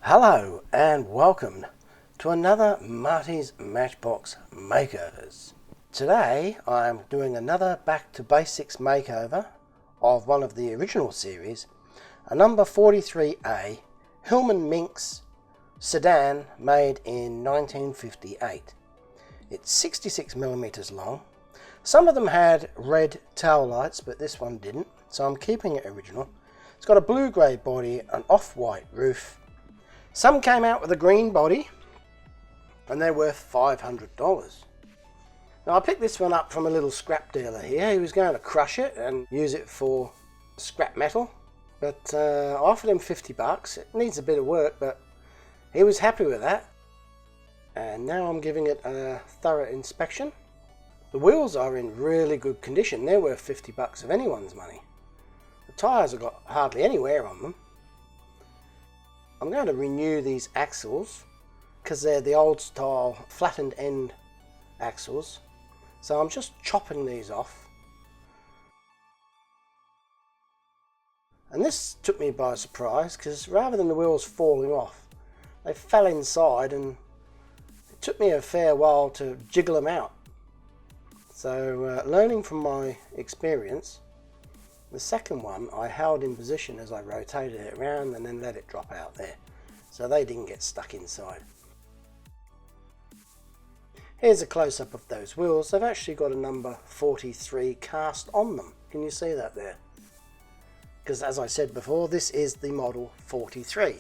Hello and welcome to another Marty's Matchbox Makeovers. Today I'm doing another back to basics makeover of one of the original series, a number 43a Hillman Minx sedan made in 1958. It's 66mm long. Some of them had red tail lights, but this one didn't, so I'm keeping it original. It's got a blue-grey body, an off-white roof. Some came out with a green body, and they're worth $500. Now I picked this one up from a little scrap dealer here. He was going to crush it and use it for scrap metal, but I offered him 50 bucks. It needs a bit of work, but he was happy with that. And now I'm giving it a thorough inspection. The wheels are in really good condition. They're worth 50 bucks of anyone's money. The tyres have got hardly any wear on them. I'm going to renew these axles because they're the old style flattened end axles. So I'm just chopping these off. And this took me by surprise because rather than the wheels falling off, they fell inside, and it took me a fair while to jiggle them out. So learning from my experience, the second one I held in position as I rotated it around and then let it drop out there, so they didn't get stuck inside. Here's a close-up of those wheels. They've actually got a number 43 cast on them. Can you see that there? Because as I said before, this is the model 43.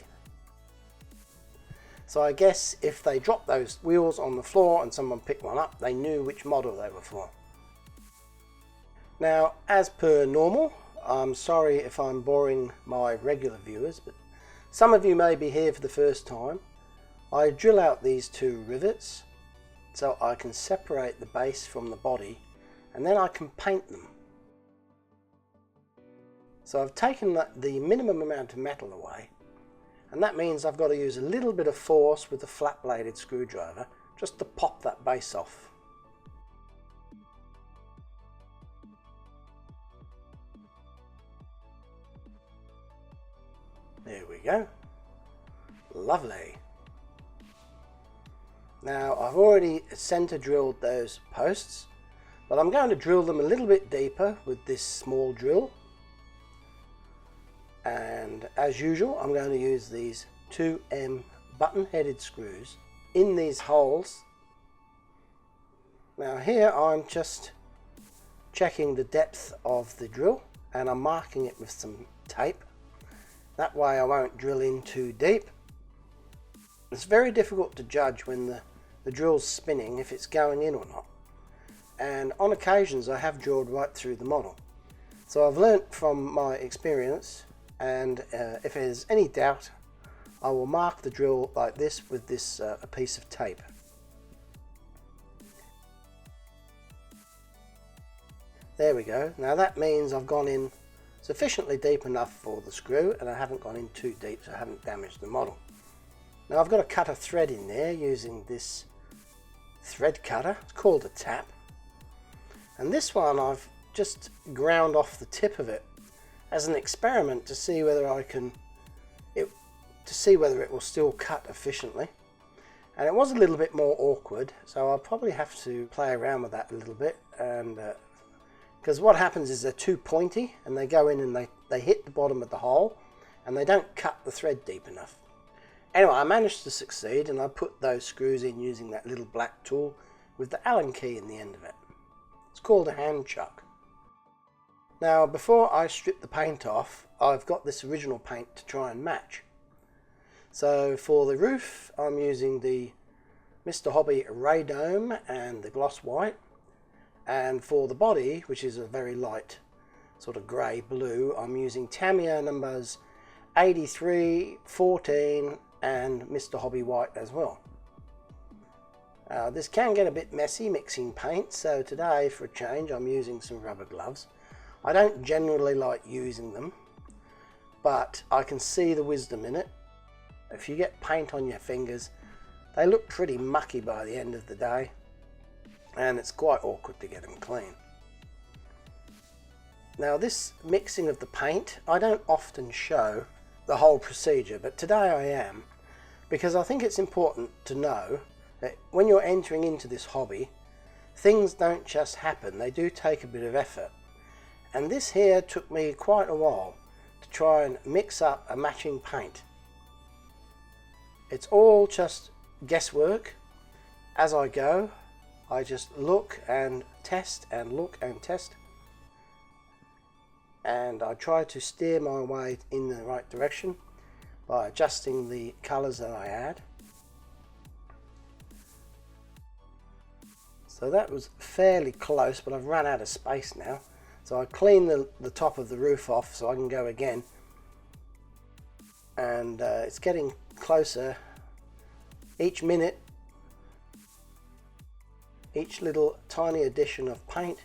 So I guess if they dropped those wheels on the floor and someone picked one up, they knew which model they were for. Now, as per normal, I'm sorry if I'm boring my regular viewers, but some of you may be here for the first time. I drill out these two rivets so I can separate the base from the body, and then I can paint them. So I've taken the minimum amount of metal away, and that means I've got to use a little bit of force with the flat bladed screwdriver just to pop that base off. There we go. Lovely. Now I've already center drilled those posts, but I'm going to drill them a little bit deeper with this small drill. And as usual, I'm going to use these 2M button-headed screws in these holes. Now here I'm just checking the depth of the drill, and I'm marking it with some tape. That way I won't drill in too deep. It's very difficult to judge when the drill's spinning if it's going in or not. And on occasions I have drilled right through the model. So I've learnt from my experience, and if there's any doubt, I will mark the drill like this with this a piece of tape. There we go. Now that means I've gone in sufficiently deep enough for the screw, and I haven't gone in too deep, so I haven't damaged the model. Now I've got to cut a thread in there using this thread cutter. It's called a tap, and this one I've just ground off the tip of it as an experiment to see whether it will still cut efficiently. And it was a little bit more awkward, so I'll probably have to play around with that a little bit, and because what happens is they're too pointy and they go in and they hit the bottom of the hole and they don't cut the thread deep enough. Anyway, I managed to succeed, and I put those screws in using that little black tool with the Allen key in the end of it. It's called a hand chuck. Now before I strip the paint off, I've got this original paint to try and match. So for the roof I'm using the Mr. Hobby Radome and the gloss white. And for the body, which is a very light sort of grey blue, I'm using Tamiya numbers 83, 14 and Mr. Hobby white as well. This can get a bit messy mixing paint, so today for a change I'm using some rubber gloves. I don't generally like using them, but I can see the wisdom in it. If you get paint on your fingers, they look pretty mucky by the end of the day, and it's quite awkward to get them clean. Now this mixing of the paint, I don't often show the whole procedure, but today I am. because I think it's important to know that when you're entering into this hobby, things don't just happen, they do take a bit of effort. And this here took me quite a while to try and mix up a matching paint. It's all just guesswork. As I go, I just look and test and look and test, and I try to steer my way in the right direction by adjusting the colours that I add. So that was fairly close, but I've run out of space now. So I clean the top of the roof off so I can go again. And it's getting closer each minute. Each little tiny addition of paint,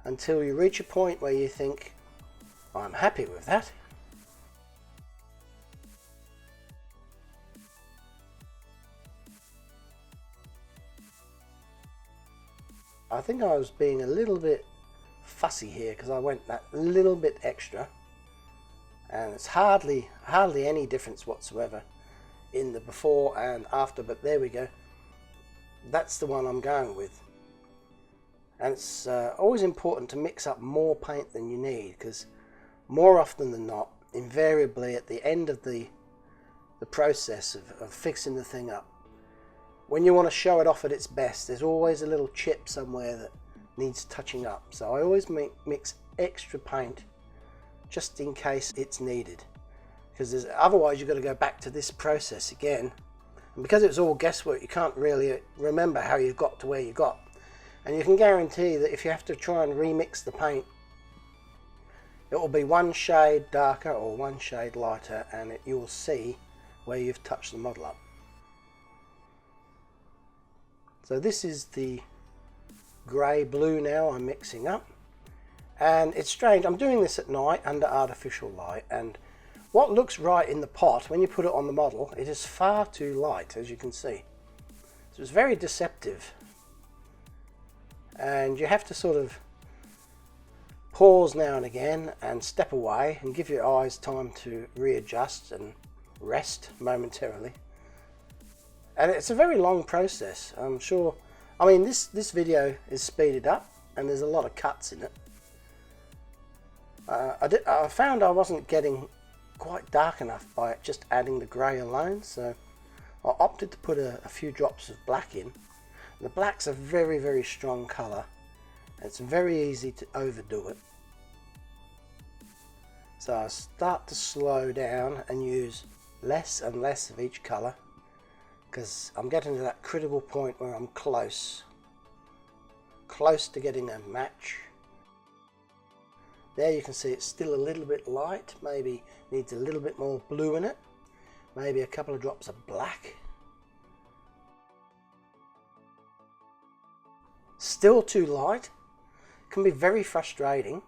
until you reach a point where you think, I'm happy with that. I think I was being a little bit fussy here because I went that little bit extra, and it's hardly any difference whatsoever in the before and after, but there we go. That's the one I'm going with. And it's always important to mix up more paint than you need, because more often than not, invariably at the end of the process of fixing the thing up, when you want to show it off at its best, there's always a little chip somewhere that needs touching up. So I always mix extra paint just in case it's needed, because otherwise you've got to go back to this process again. And because it's all guesswork, you can't really remember how you got to where you got. And you can guarantee that if you have to try and remix the paint, it will be one shade darker or one shade lighter, and you will see where you've touched the model up. So this is the grey blue now I'm mixing up. And it's strange, I'm doing this at night under artificial light, and what looks right in the pot, when you put it on the model, it is far too light, as you can see. So it's very deceptive. And you have to sort of pause now and again and step away and give your eyes time to readjust and rest momentarily. And it's a very long process, I'm sure. I mean, this video is speeded up and there's a lot of cuts in it. I found I wasn't getting quite dark enough by just adding the grey alone, so I opted to put a few drops of black in. The black's a very, very strong colour, and it's very easy to overdo it. So I start to slow down and use less and less of each colour, because I'm getting to that critical point where I'm close to getting a match. There you can see it's still a little bit light, maybe needs a little bit more blue in it, maybe a couple of drops of black. Still too light, can be very frustrating,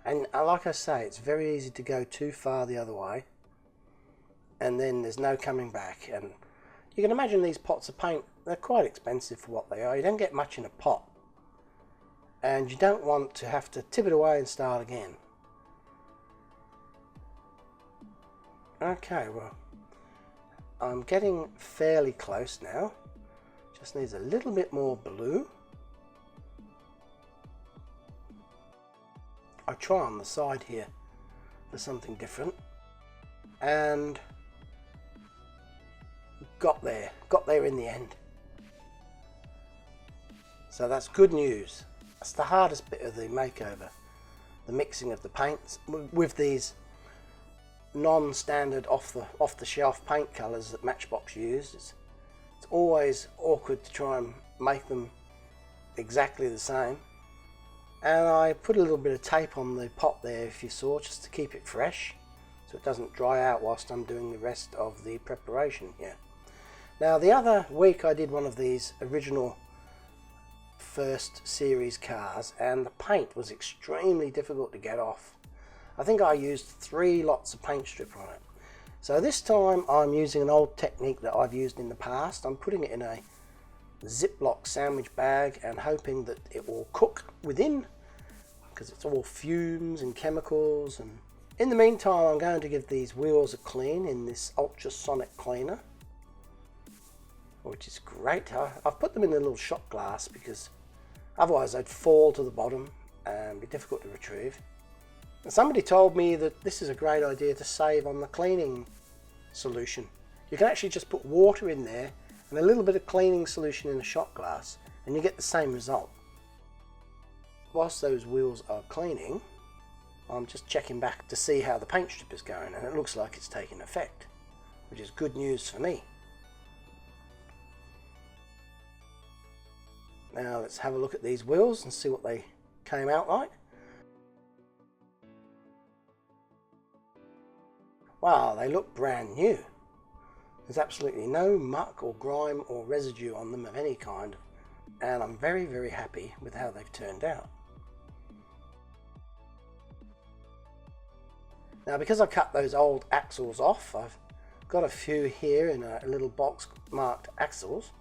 and like I say, it's very easy to go too far the other way and then there's no coming back. And you can imagine these pots of paint, they're quite expensive for what they are. You don't get much in a pot, and you don't want to have to tip it away and start again. Okay, well, I'm getting fairly close now. Just needs a little bit more blue. I try on the side here for something different, and got there in the end. So that's good news. That's the hardest bit of the makeover, the mixing of the paints with these non-standard off-the-shelf paint colours that Matchbox used. It's always awkward to try and make them exactly the same. And I put a little bit of tape on the pot there, if you saw, just to keep it fresh so it doesn't dry out whilst I'm doing the rest of the preparation here. Now, the other week I did one of these original first series cars, and the paint was extremely difficult to get off. I think I used 3 lots of paint strip on it. So this time I'm using an old technique that I've used in the past. I'm putting it in a Ziploc sandwich bag and hoping that it will cook within, because it's all fumes and chemicals and In the meantime, I'm going to give these wheels a clean in this ultrasonic cleaner, which is great. I've put them in a little shot glass because otherwise they'd fall to the bottom and be difficult to retrieve. And somebody told me that this is a great idea to save on the cleaning solution. You can actually just put water in there and a little bit of cleaning solution in a shot glass and you get the same result. Whilst those wheels are cleaning, I'm just checking back to see how the paint strip is going, and it looks like it's taking effect, which is good news for me. Now let's have a look at these wheels and see what they came out like. Wow, they look brand new. There's absolutely no muck or grime or residue on them of any kind, and I'm very, very happy with how they've turned out. Now, because I cut those old axles off, I've got a few here in a little box marked axles,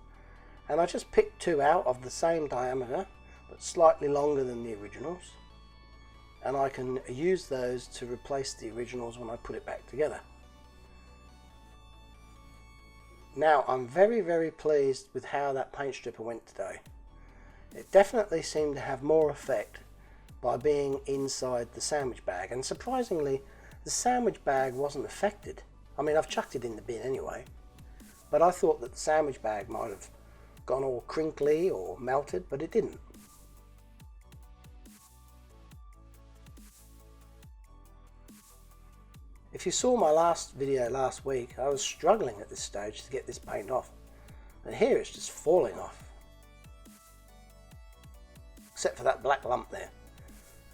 and I just picked two out of the same diameter but slightly longer than the originals, and I can use those to replace the originals when I put it back together. Now, I'm very, very pleased with how that paint stripper went today. It definitely seemed to have more effect by being inside the sandwich bag, and surprisingly the sandwich bag wasn't affected. I mean, I've chucked it in the bin anyway, but I thought that the sandwich bag might have gone all crinkly or melted, but it didn't. If you saw my last video last week, I was struggling at this stage to get this paint off, and here it's just falling off. Except for that black lump there.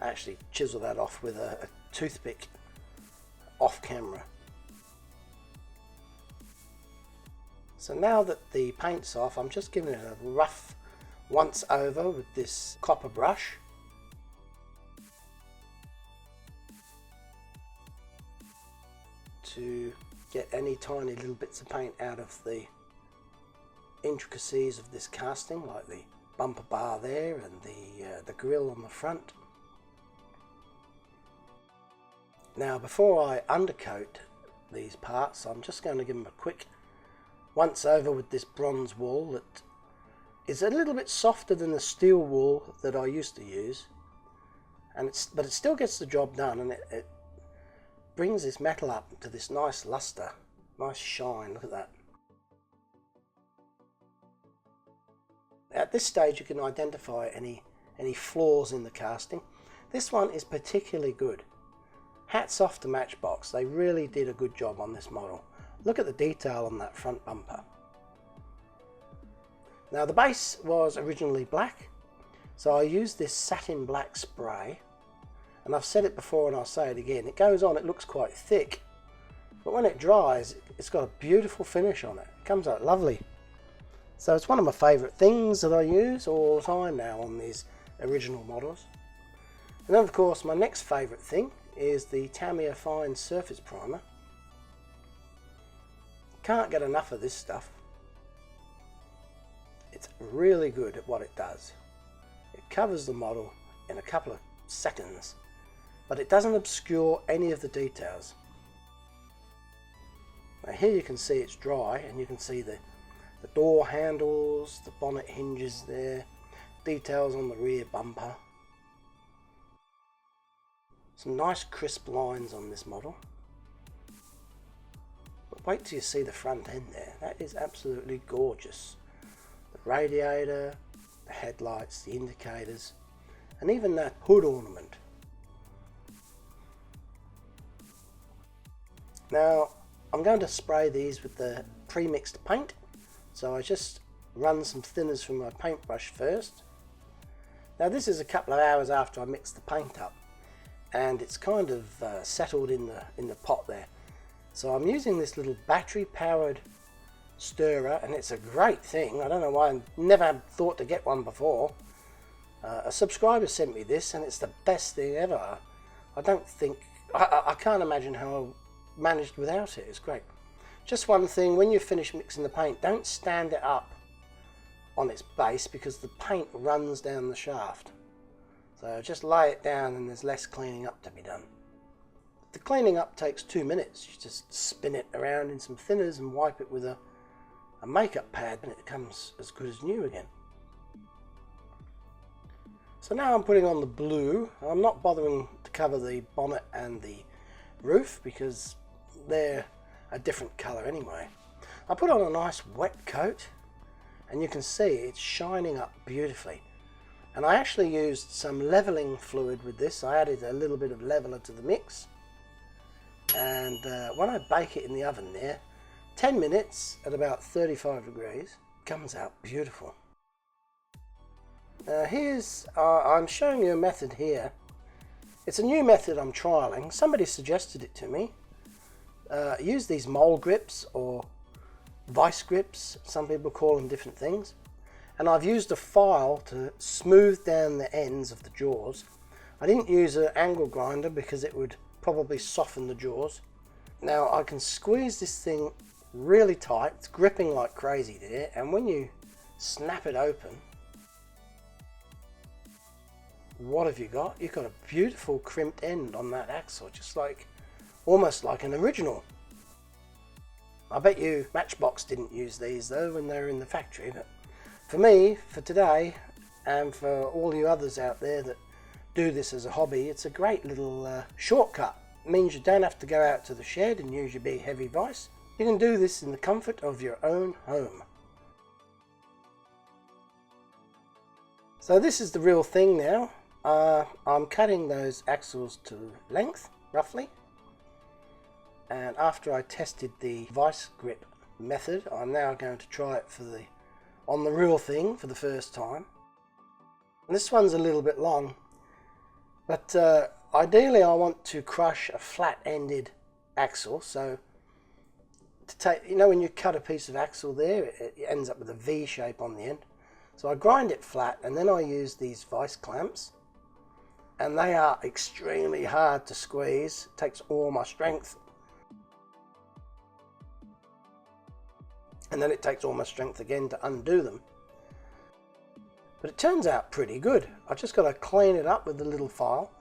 I actually chiseled that off with a toothpick off camera. So now that the paint's off, I'm just giving it a rough once over with this copper brush. To get any tiny little bits of paint out of the intricacies of this casting, like the bumper bar there and the grille on the front. Now, before I undercoat these parts, I'm just going to give them a quick once over with this bronze wool that is a little bit softer than the steel wool that I used to use, but it still gets the job done, and it brings this metal up to this nice luster, nice shine. Look at that. At this stage you can identify any flaws in the casting. This one is particularly good. Hats off to Matchbox, they really did a good job on this model. Look at the detail on that front bumper. Now, the base was originally black, so I used this satin black spray, and I've said it before and I'll say it again, it goes on, it looks quite thick, but when it dries it's got a beautiful finish on it. It comes out lovely. So it's one of my favourite things that I use all the time now on these original models. And then of course my next favourite thing is the Tamiya Fine Surface Primer. Can't get enough of this stuff. It's really good at what it does. It covers the model in a couple of seconds, but it doesn't obscure any of the details. Now here you can see it's dry, and you can see the door handles, the bonnet hinges there, details on the rear bumper. Some nice crisp lines on this model. But wait till you see the front end there. That is absolutely gorgeous. The radiator, the headlights, the indicators, and even that hood ornament. Now I'm going to spray these with the pre-mixed paint, so I just run some thinners from my paintbrush first. Now this is a couple of hours after I mixed the paint up, and it's kind of settled in the pot there. So I'm using this little battery powered stirrer, and it's a great thing. I don't know why I never thought to get one before. A subscriber sent me this, and it's the best thing ever. I can't imagine how I managed without it. It's great. Just one thing, when you finish mixing the paint, don't stand it up on its base because the paint runs down the shaft. So just lay it down and there's less cleaning up to be done. The cleaning up takes 2 minutes. You just spin it around in some thinners and wipe it with a makeup pad and it comes as good as new again. So now I'm putting on the blue. I'm not bothering to cover the bonnet and the roof because they're a different colour anyway. I put on a nice wet coat and you can see it's shining up beautifully. And I actually used some levelling fluid with this. I added a little bit of leveller to the mix. And when I bake it in the oven there, 10 minutes at about 35 degrees, it comes out beautiful. I'm showing you a method here. It's a new method I'm trialing. Somebody suggested it to me. Use these mole grips or vice grips. Some people call them different things. And I've used a file to smooth down the ends of the jaws. I didn't use an angle grinder because it would probably soften the jaws. Now I can squeeze this thing really tight. It's gripping like crazy there, and when you snap it open, what have you got? You've got a beautiful crimped end on that axle, just like almost like an original. I bet you Matchbox didn't use these though when they were in the factory, but for me, for today, and for all you others out there that do this as a hobby, it's a great little shortcut. It means you don't have to go out to the shed and use your big heavy vise. You can do this in the comfort of your own home. So this is the real thing now. I'm cutting those axles to length, roughly. And after I tested the vice grip method, I'm now going to try it on the real thing for the first time. And this one's a little bit long, but ideally I want to crush a flat-ended axle. So to take, you know, when you cut a piece of axle there, it ends up with a V shape on the end. So I grind it flat and then I use these vice clamps, and they are extremely hard to squeeze. It takes all my strength. And then it takes all my strength again to undo them. But it turns out pretty good. I've just got to clean it up with the little file.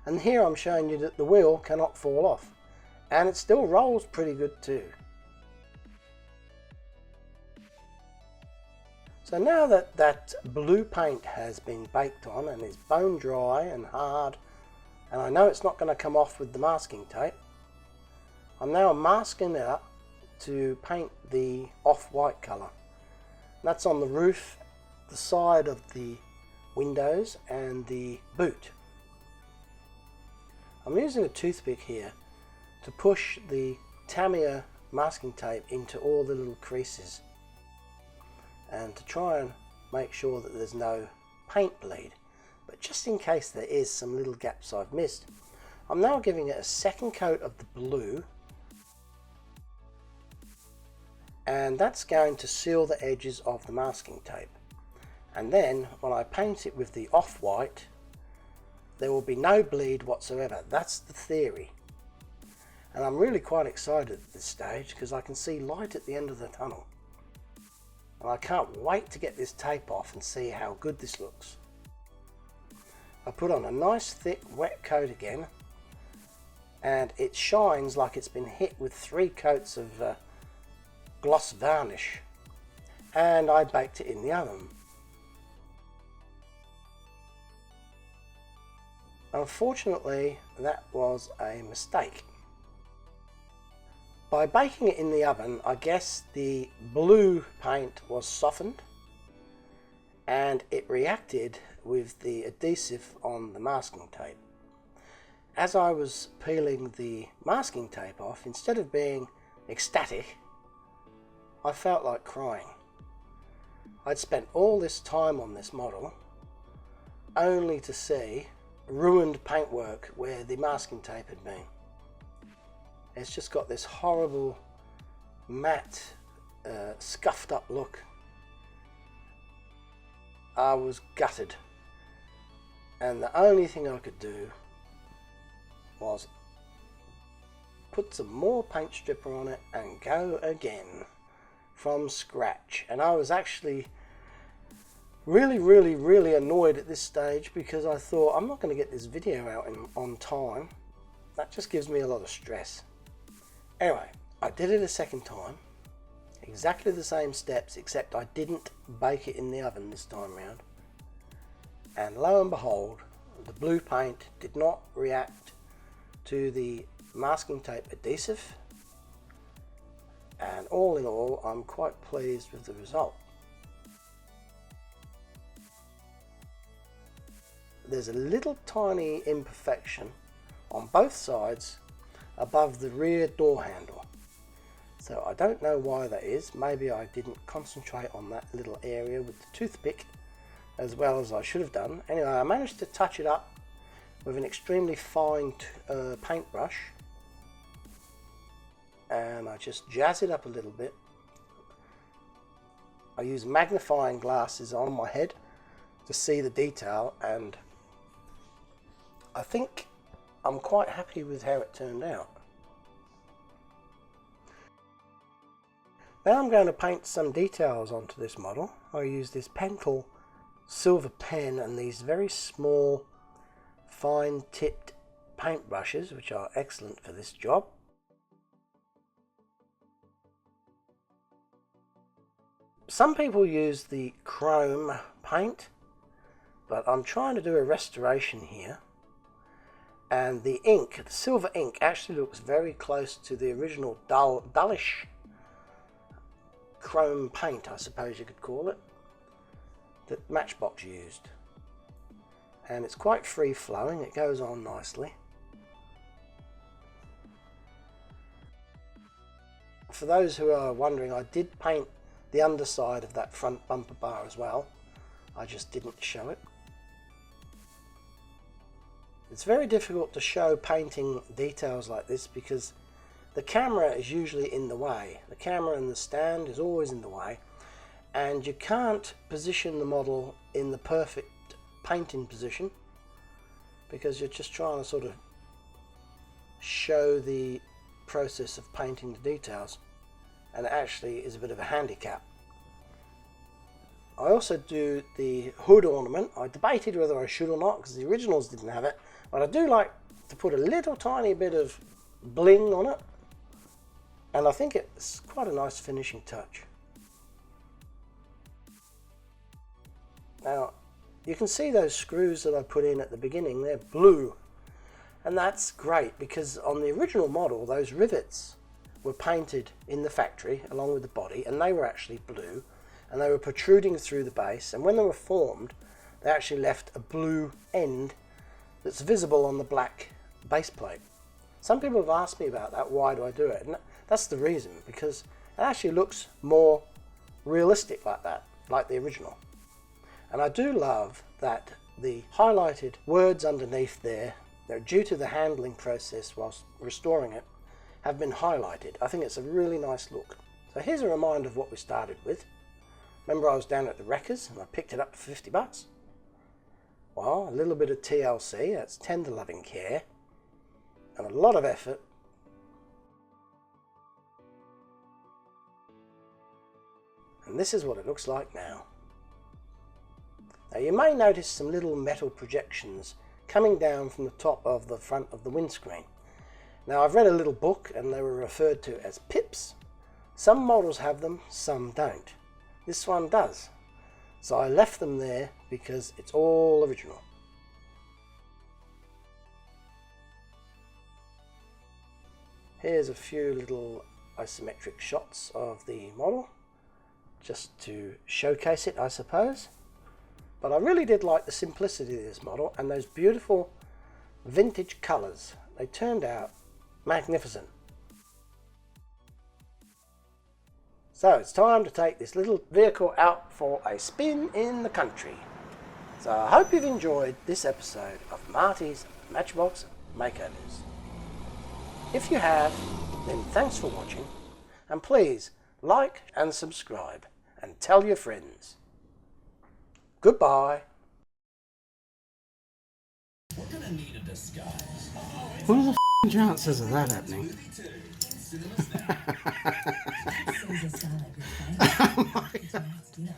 And here I'm showing you that the wheel cannot fall off. And it still rolls pretty good too. So now that that blue paint has been baked on and is bone dry and hard, and I know it's not going to come off with the masking tape, I'm now masking it up to paint the off-white colour. That's on the roof, the side of the windows and the boot. I'm using a toothpick here to push the Tamiya masking tape into all the little creases and to try and make sure that there's no paint bleed. But just in case there is some little gaps I've missed, I'm now giving it a second coat of the blue, and that's going to seal the edges of the masking tape. And then when I paint it with the off-white, there will be no bleed whatsoever. That's the theory. And I'm really quite excited at this stage because I can see light at the end of the tunnel. And I can't wait to get this tape off and see how good this looks. I put on a nice thick wet coat again, and it shines like it's been hit with 3 coats of gloss varnish, and I baked it in the oven. Unfortunately, that was a mistake. By baking it in the oven, I guess the blue paint was softened and it reacted with the adhesive on the masking tape. As I was peeling the masking tape off, instead of being ecstatic, I felt like crying. I'd spent all this time on this model only to see ruined paintwork where the masking tape had been. It's just got this horrible matte scuffed up look. I was gutted, and the only thing I could do was put some more paint stripper on it and go again from scratch. And I was actually Really annoyed at this stage because I thought I'm not going to get this video out on time. That just gives me a lot of stress. Anyway, I did it a second time. Exactly the same steps, except I didn't bake it in the oven this time round. And lo and behold, the blue paint did not react to the masking tape adhesive. And all in all, I'm quite pleased with the result. There's a little tiny imperfection on both sides above the rear door handle. So I don't know why that is. Maybe I didn't concentrate on that little area with the toothpick as well as I should have done. Anyway, I managed to touch it up with an extremely fine paintbrush, and I just jazz it up a little bit. I use magnifying glasses on my head to see the detail, and I think I'm quite happy with how it turned out. Now I'm going to paint some details onto this model. I use this Pentel silver pen and these very small fine tipped paint brushes, which are excellent for this job. Some people use the chrome paint, but I'm trying to do a restoration here, and the ink, the silver ink, actually looks very close to the original dullish chrome paint, I suppose you could call it, that Matchbox used. And it's quite free flowing, it goes on nicely. For those who are wondering, I did paint the underside of that front bumper bar as well. I just didn't show it. It's very difficult to show painting details like this because the camera is usually in the way. The camera and the stand is always in the way, and you can't position the model in the perfect painting position because you're just trying to sort of show the process of painting the details, and it actually is a bit of a handicap. I also do the hood ornament. I debated whether I should or not because the originals didn't have it, but I do like to put a little tiny bit of bling on it, and I think it's quite a nice finishing touch. Now you can see those screws that I put in at the beginning, they're blue, and that's great because on the original model those rivets were painted in the factory along with the body, and they were actually blue, and they were protruding through the base, and when they were formed they actually left a blue end that's visible on the black base plate. Some people have asked me about that, why do I do it, and that's the reason, because it actually looks more realistic like that, like the original. And I do love that the highlighted words underneath there, they're due to the handling process whilst restoring it, have been highlighted. I think it's a really nice look. So here's a reminder of what we started with. Remember, I was down at the Wreckers and I picked it up for 50 bucks. Well, a little bit of TLC, that's tender loving care, and a lot of effort. And this is what it looks like now. Now you may notice some little metal projections coming down from the top of the front of the windscreen. Now I've read a little book and they were referred to as pips. Some models have them, some don't. This one does. So I left them there because it's all original. Here's a few little isometric shots of the model, just to showcase it, I suppose. But I really did like the simplicity of this model and those beautiful vintage colours. They turned out magnificent. So it's time to take this little vehicle out for a spin in the country. So I hope you've enjoyed this episode of Marty's Matchbox Makeovers. If you have, then thanks for watching, and please like and subscribe and tell your friends. Goodbye. We're gonna need a disguise. What are the chances of that happening? Cinemas now. Oh my God.